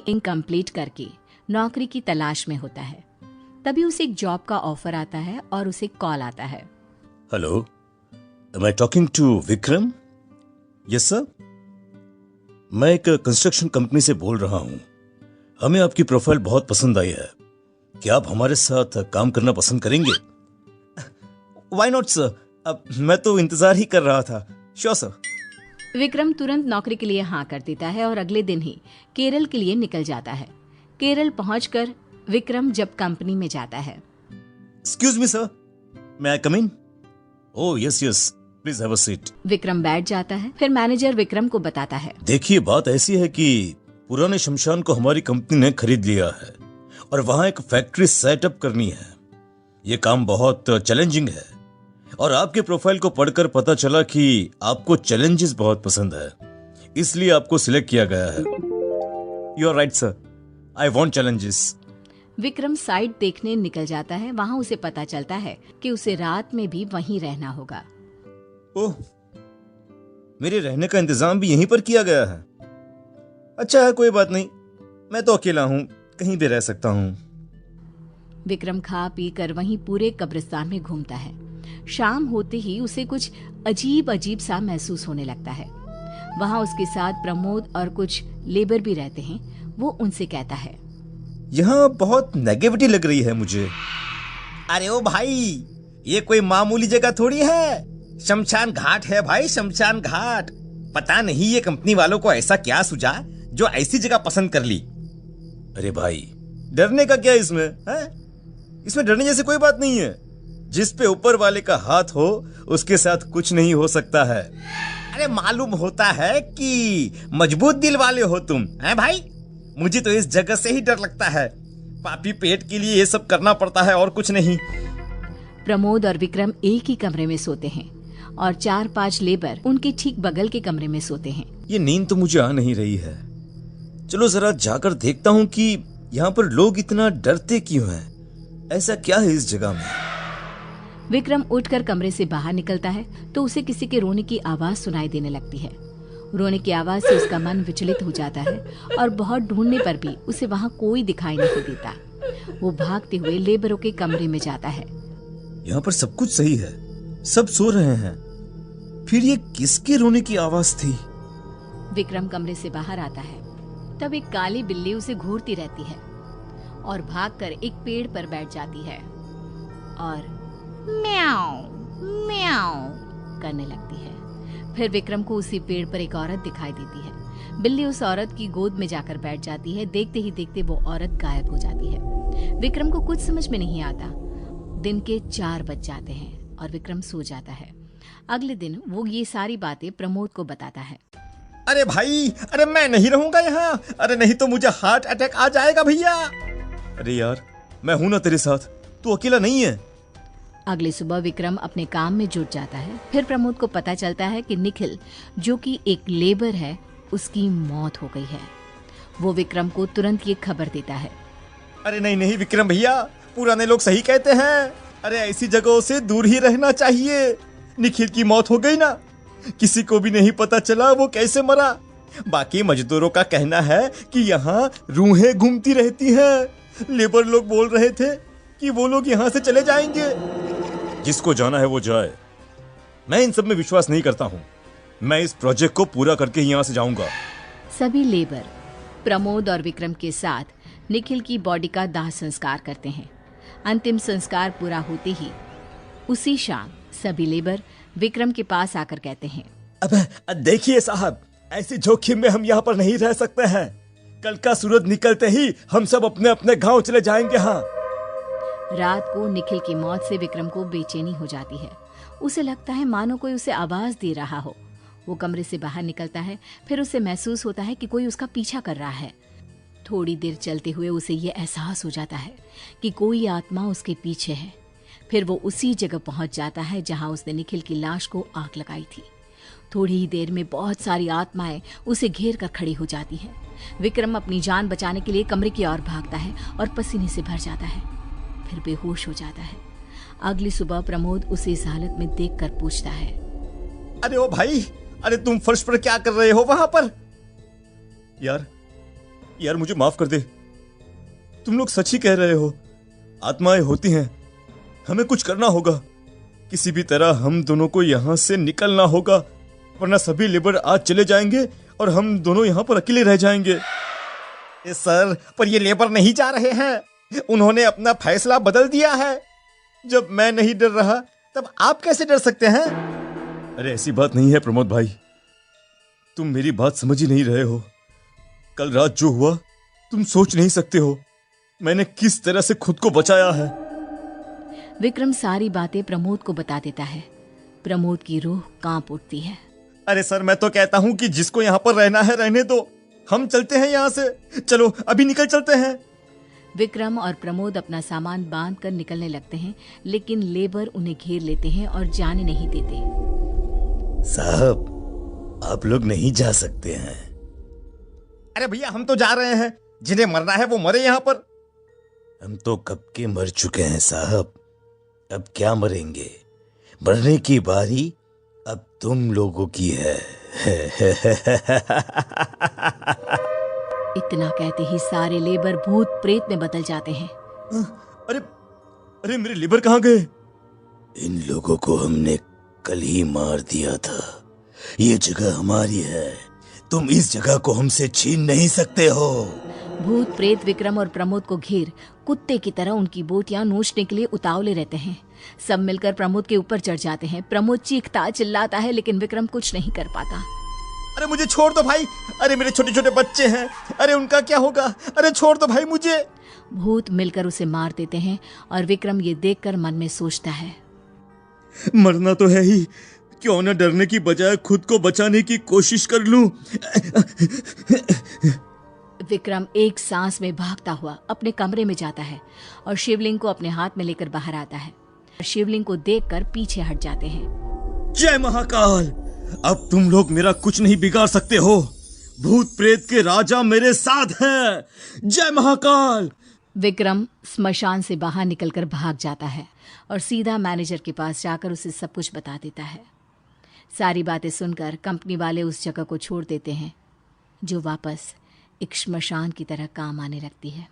Meeting complete करके नौकरी की तलाश में होता है। तभी उसे एक जॉब का ऑफर आता है और उसे कॉल आता है। Hello, am I talking to Vikram? Yes sir, मैं एक कंस्ट्रक्शन कंपनी से बोल रहा हूं। हमें आपकी प्रोफाइल बहुत पसंद आई है। क्या आप हमारे साथ काम करना पसंद करेंगे? व्हाई नॉट सर, अब मैं तो इंतजार ही कर रहा था। Sure sir. विक्रम तुरंत नौकरी के लिए हाँ कर देता है और अगले दिन ही केरल के लिए निकल जाता है। केरल पहुंचकर विक्रम जब कंपनी में जाता है। Excuse me sir, may I come in? Oh yes yes, please have a seat. Vikram बैठ जाता है। फिर मैनेजर विक्रम को बताता है, देखिए बात ऐसी है कि पुराने शमशान को हमारी कंपनी ने खरीद लिया है और वहां एक फैक्ट्री सेटअप करनी है। ये काम बहुत चैलेंजिंग है और आपके प्रोफाइल को पढ़कर पता चला कि आपको चैलेंजेस बहुत पसंद है, इसलिए आपको सिलेक्ट किया गया है। You are right sir, I want challenges. Vikram site देखने निकल जाता है। वहाँ उसे पता चलता है कि उसे रात में भी वहीं रहना होगा। ओह, मेरे रहने का इंतजाम भी यहीं पर किया गया है। अच्छा है, कोई बात नहीं, मैं तो अकेला हूँ, कहीं भी रह सकता हूँ। विक्रम खा पी कर वहीं पूरे कब्रिस्तान में घूमता है। शाम होते ही उसे कुछ अजीब अजीब सा महसूस होने लगता है। वहाँ उसके साथ प्रमोद और कुछ लेबर भी रहते हैं। वो उनसे कहता है, यहाँ बहुत नेगेटिविटी लग रही है मुझे। अरे ओ भाई, ये कोई मामूली जगह थोड़ी है, शमशान घाट है भाई, शमशान घाट। पता नहीं ये कंपनी वालों को ऐसा क्या सूझा जो ऐसी जगह पसंद कर ली। अरे भाई, डरने का क्या इसमें है? इसमें डरने जैसी कोई बात नहीं है। जिस पे ऊपर वाले का हाथ हो उसके साथ कुछ नहीं हो सकता है। अरे मालूम होता है कि मजबूत दिल वाले हो तुम, हैं भाई? मुझे तो इस जगह से ही डर लगता है। पापी पेट के लिए ये सब करना पड़ता है और कुछ नहीं। प्रमोद और विक्रम एक ही कमरे में सोते हैं और 4-5 लेबर उनके ठीक बगल के कमरे में सोते हैं। ये नींद तो मुझे आ नहीं रही है। चलो जरा जाकर देखता हूँ कि यहाँ पर लोग इतना डरते क्यों हैं। ऐसा क्या है इस जगह में? विक्रम उठकर कमरे से बाहर निकलता है तो उसे किसी के रोने की आवाज सुनाई देने लगती है। रोने की आवाज से उसका मन विचलित हो जाता है और बहुत ढूंढने पर भी उसे वहाँ कोई दिखाई नहीं देता। वो भागते हुए लेबरों के कमरे में जाता है। यहाँ पर सब कुछ सही है, सब सो रहे हैं, फिर ये किसके रोने की आवाज थी? विक्रम कमरे से बाहर आता है। तब एक काली बिल्ली उसे घूरती रहती है और भागकर एक पेड़ पर बैठ जाती है और म्याऊ म्याऊ करने लगती है। फिर विक्रम को उसी पेड़ पर एक औरत दिखाई देती है। बिल्ली उस औरत की गोद में जाकर बैठ जाती है। देखते ही देखते वो औरत गायब हो जाती है। विक्रम को कुछ समझ में नहीं आता। दिन के 4 बज जाते हैं और विक्रम सो जाता है। अगले दिन वो ये सारी बातें प्रमोद को बताता है। अरे भाई, अरे मैं नहीं रहूंगा यहाँ, अरे नहीं तो मुझे हार्ट अटैक आ जाएगा भैया। अरे यार, मैं हूं ना तेरे साथ, तू अकेला नहीं है। अगली सुबह विक्रम अपने काम में जुट जाता है। फिर प्रमोद को पता चलता है कि निखिल, जो कि एक लेबर है, उसकी मौत हो गई है। वो विक्रम को तुरंत ये खबर देता है। अरे नहीं नहीं विक्रम भैया, पुराने लोग सही कहते हैं। अरे ऐसी जगहों से दूर ही रहना चाहिए। निखिल की मौत हो गई ना, किसी को भी नहीं पता चला वो कैसे मरा। बाकी मजदूरों का कहना है कि यहाँ रूहें घूमती रहती हैं। लेबर लोग बोल रहे थे कि वो लोग यहाँ से चले जाएंगे। जिसको जाना है वो जाए, मैं इन सब में विश्वास नहीं करता हूँ। मैं इस प्रोजेक्ट को पूरा करके ही यहाँ से जाऊंगा। सभी लेबर प्रमोद और विक्रम के साथ निखिल की बॉडी का दाह संस्कार करते हैं। अंतिम संस्कार पूरा होते ही उसी शाम सभी लेबर विक्रम के पास आकर कहते हैं, अब देखिए साहब, ऐसे जोखिम में हम यहाँ पर नहीं रह सकते हैं। कल का सूरज निकलते ही हम सब अपने अपने गांव चले जाएंगे। हाँ। रात को निखिल की मौत से विक्रम को बेचैनी हो जाती है। उसे लगता है मानो कोई उसे आवाज दे रहा हो। वो कमरे से बाहर निकलता है। फिर उसे महसूस होता है कि कोई उसका पीछा कर रहा है। थोड़ी देर चलते हुए उसे ये एहसास हो जाता है कि कोई आत्मा उसके पीछे है। फिर वो उसी जगह पहुंच जाता है जहां उसने निखिल की लाश को आग लगाई थी। थोड़ी ही देर में बहुत सारी आत्माएं उसे घेर कर खड़ी हो जाती हैं। विक्रम अपनी जान बचाने के लिए कमरे की ओर भागता है और पसीने से भर जाता है। फिर बेहोश हो जाता है। अगली सुबह प्रमोद उसे इस हालत में देखकर पूछता है, अरे ओ भाई, अरे तुम फर्श पर क्या कर रहे हो वहां पर? यार यार मुझे माफ कर दे। तुम लोग सच ही कह रहे हो, आत्माएं होती हैं, हमें कुछ करना होगा। किसी भी तरह हम दोनों को यहाँ से निकलना होगा, वरना सभी लेबर आज चले जाएंगे और हम दोनों यहाँ पर अकेले रह जाएंगे। सर, पर ये लेबर नहीं जा रहे हैं, उन्होंने अपना फैसला बदल दिया है। जब मैं नहीं डर रहा तब आप कैसे डर सकते हैं? अरे ऐसी बात नहीं है प्रमोद भाई, तुम मेरी बात समझ ही नहीं रहे हो। कल रात जो हुआ तुम सोच नहीं सकते हो, मैंने किस तरह से खुद को बचाया है। विक्रम सारी बातें प्रमोद को बता देता है। प्रमोद की रूह कांप उठती है। अरे सर, मैं तो कहता हूँ कि जिसको यहाँ पर रहना है रहने दो, हम चलते हैं यहाँ से। चलो अभी निकल चलते हैं। विक्रम और प्रमोद अपना सामान बांध कर निकलने लगते हैं, लेकिन लेबर उन्हें घेर लेते हैं और जाने नहीं देते। साहब, आप लोग नहीं जा सकते हैं। अरे भैया, हम तो जा रहे हैं, जिन्हें मरना है वो मरे यहाँ पर। हम तो कब के मर चुके हैं साहब, अब क्या मरेंगे? मरने की बारी अब तुम लोगों की है। इतना कहते ही सारे लेबर भूत प्रेत में बदल जाते हैं। अरे अरे मेरे लेबर कहाँ गए? इन लोगों को हमने कल ही मार दिया था। ये जगह हमारी है, तुम इस जगह को हमसे छीन नहीं सकते हो। भूत प्रेत विक्रम और प्रमोद को घेर कुत्ते की तरह उनकी बोटियां नोचने के लिए उतावले रहते हैं। सब मिलकर प्रमोद के ऊपर चढ़ जाते हैं। प्रमोद चीखता चिल्लाता है, लेकिन विक्रम कुछ नहीं कर पाता। अरे मुझे छोड़ दो भाई, अरे मेरे छोटे छोटे बच्चे हैं, अरे उनका क्या होगा? अरे छोड़ दो भाई मुझे। भूत मिलकर उसे मार देते हैं और विक्रम ये देखकर मन में सोचता है, मरना तो है ही, क्यों न डरने की बजाय खुद को बचाने की कोशिश कर लूं। विक्रम एक सांस में भागता हुआ अपने कमरे में जाता है और शिवलिंग को अपने हाथ में लेकर बाहर आता है। शिवलिंग को देखकर पीछे हट जाते हैं। जय महाकाल, अब तुम लोग मेरा कुछ नहीं बिगाड़ सकते हो। भूत प्रेत के राजा मेरे साथ हैं। जय महाकाल। विक्रम स्मशान से बाहर निकलकर भाग जाता है और सीधा मैनेजर के पास जाकर उसे सब कुछ बता देता है। सारी बातें सुनकर कंपनी वाले उस जगह को छोड़ देते हैं, जो वापस एक श्मशान की तरह काम आने लगती है।